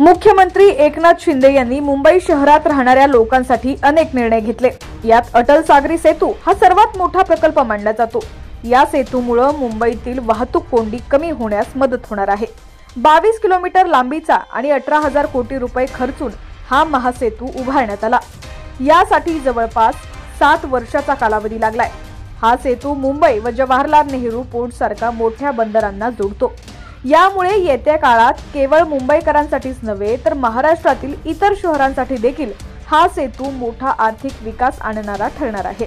मुख्यमंत्री एकनाथ शिंदे यांनी मुंबई शहरात राहणाऱ्या लोकांसाठी अनेक निर्णय घेतले। यात अटल सागरी सेतू हा सर्वात मोठा प्रकल्प मानला जातो। या सेतूमुळे मुंबईतील वाहतूक कोंडी कमी होण्यास मदत होणार आहे। 22 किलोमीटर लांबीचा आणि 18,000 कोटी रुपये खर्चून हा महासेतू उभारण्यात आला। यासाठी जवळपास 7 वर्षाचा कालावधी लागलाय। हा सेतू मुंबई व जवाहरलाल नेहरू पोर्ट सारख्या मोठ्या बंदरांना जोडतो। यामुळे येत्या काळात केवळ मुंबईकरांसाठीच नव्हे तर महाराष्ट्रातील इतर शहरांसाठी देखील हा सेतू मोठा आर्थिक विकास आणणारा ठरणार आहे।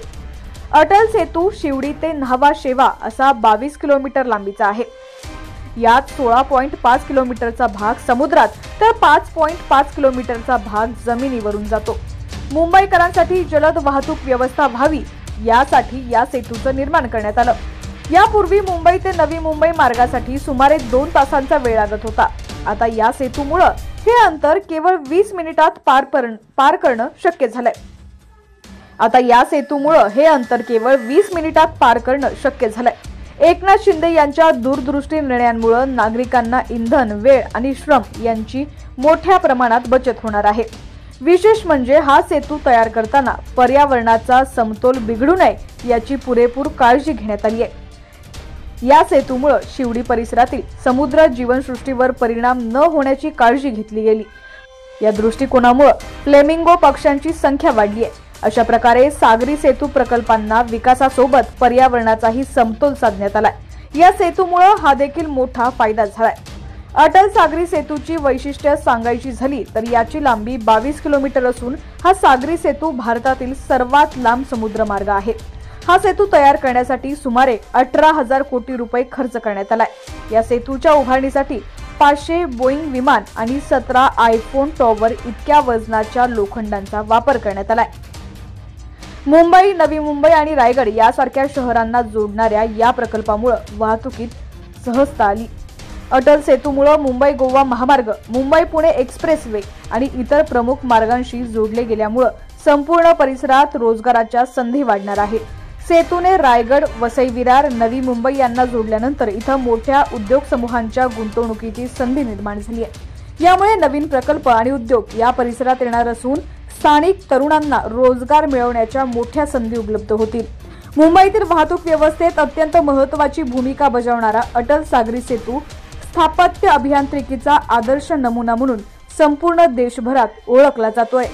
अटल सेतू शिवडी ते न्हावा शेवा असा 22 किलोमीटर लांबीचा आहे। यात 16.5 किलोमीटरचा भाग समुद्रात तर 5.5 किलोमीटरचा भाग जमिनीवरून जातो। मुंबईकरांसाठी जलद वाहतूक व्यवस्था व्हावी यासाठी या सेतूचं निर्माण करण्यात आलं। यापूर्वी मुंबई ते नवी मुंबई मार्गासाठी सुमारे 2 तासांचा वेळ लागत होता। आता या सेतूमुळे हे अंतर केवळ 20 मिनिटात पार करणं शक्य झालंय। एकनाथ शिंदे यांच्या दूरदृष्टी निर्णयांमुळे नागरिकांना इंधन, वेळ आणि श्रम यांची मोठ्या प्रमाणात बचत होणार आहे। विशेष म्हणजे हा सेतू तयार करताना पर्यावरणाचा समतोल बिघडू नये याची पुरेपूर काळजी घेण्यात आली आहे। या सेतूमुळे शिवडी परिसरातील समुद्र जीवनसृष्टीवर परिणाम न होण्याची काळजी घेतली गेली। या दृष्टिकोनामुळे फ्लेमिंगो पक्ष्यांची संख्या वाढली आहे। अशा प्रकारे सागरी सेतू प्रकल्पांना विकासासोबत पर्यावरणाचाही समतोल साधण्यात आलाय। या सेतूमुळे हा देखील मोठा फायदा झालाय। अटल सागरी सेतूची वैशिष्ट्ये सांगायची झाली तर याची लांबी 22 किलोमीटर असून हा सागरी सेतू भारतातील सर्वात लांब समुद्रमार्ग आहे। हा सेतू तयार करण्यासाठी सुमारे 18,000 कोटी रुपये खर्च करण्यात आलाय। या सेतूच्या उभारणीसाठी 500 बोईंग विमान आणि 17 आयफोन टॉवर इतक्या वजनाच्या लोखंडांचा वापर करण्यात आलाय। मुंबई, नवी मुंबई आणि रायगड यासारख्या शहरांना जोडणाऱ्या या प्रकल्पामुळे वाहतुकीत सहजता आली। अटल सेतूमुळे मुंबई गोवा महामार्ग, मुंबई पुणे एक्सप्रेसवे आणि इतर प्रमुख मार्गांशी जोडले गेल्यामुळे संपूर्ण परिसरात रोजगाराच्या संधी वाढणार आहे। सेतूने रायगड, वसई विरार, नवी मुंबई यांना जोडल्यानंतर इथं मोठ्या उद्योग समूहांच्या गुंतवणुकीची संधी निर्माण झाली आहे। यामुळे नवीन प्रकल्प आणि उद्योग या परिसरात येणार असून स्थानिक तरुणांना रोजगार मिळवण्याच्या मोठ्या संधी उपलब्ध होतील। मुंबईतील वाहतूक व्यवस्थेत अत्यंत महत्त्वाची भूमिका बजावणारा अटल सागरी सेतू स्थापत्य अभियांत्रिकीचा आदर्श नमुना म्हणून संपूर्ण देशभरात ओळखला जातोय।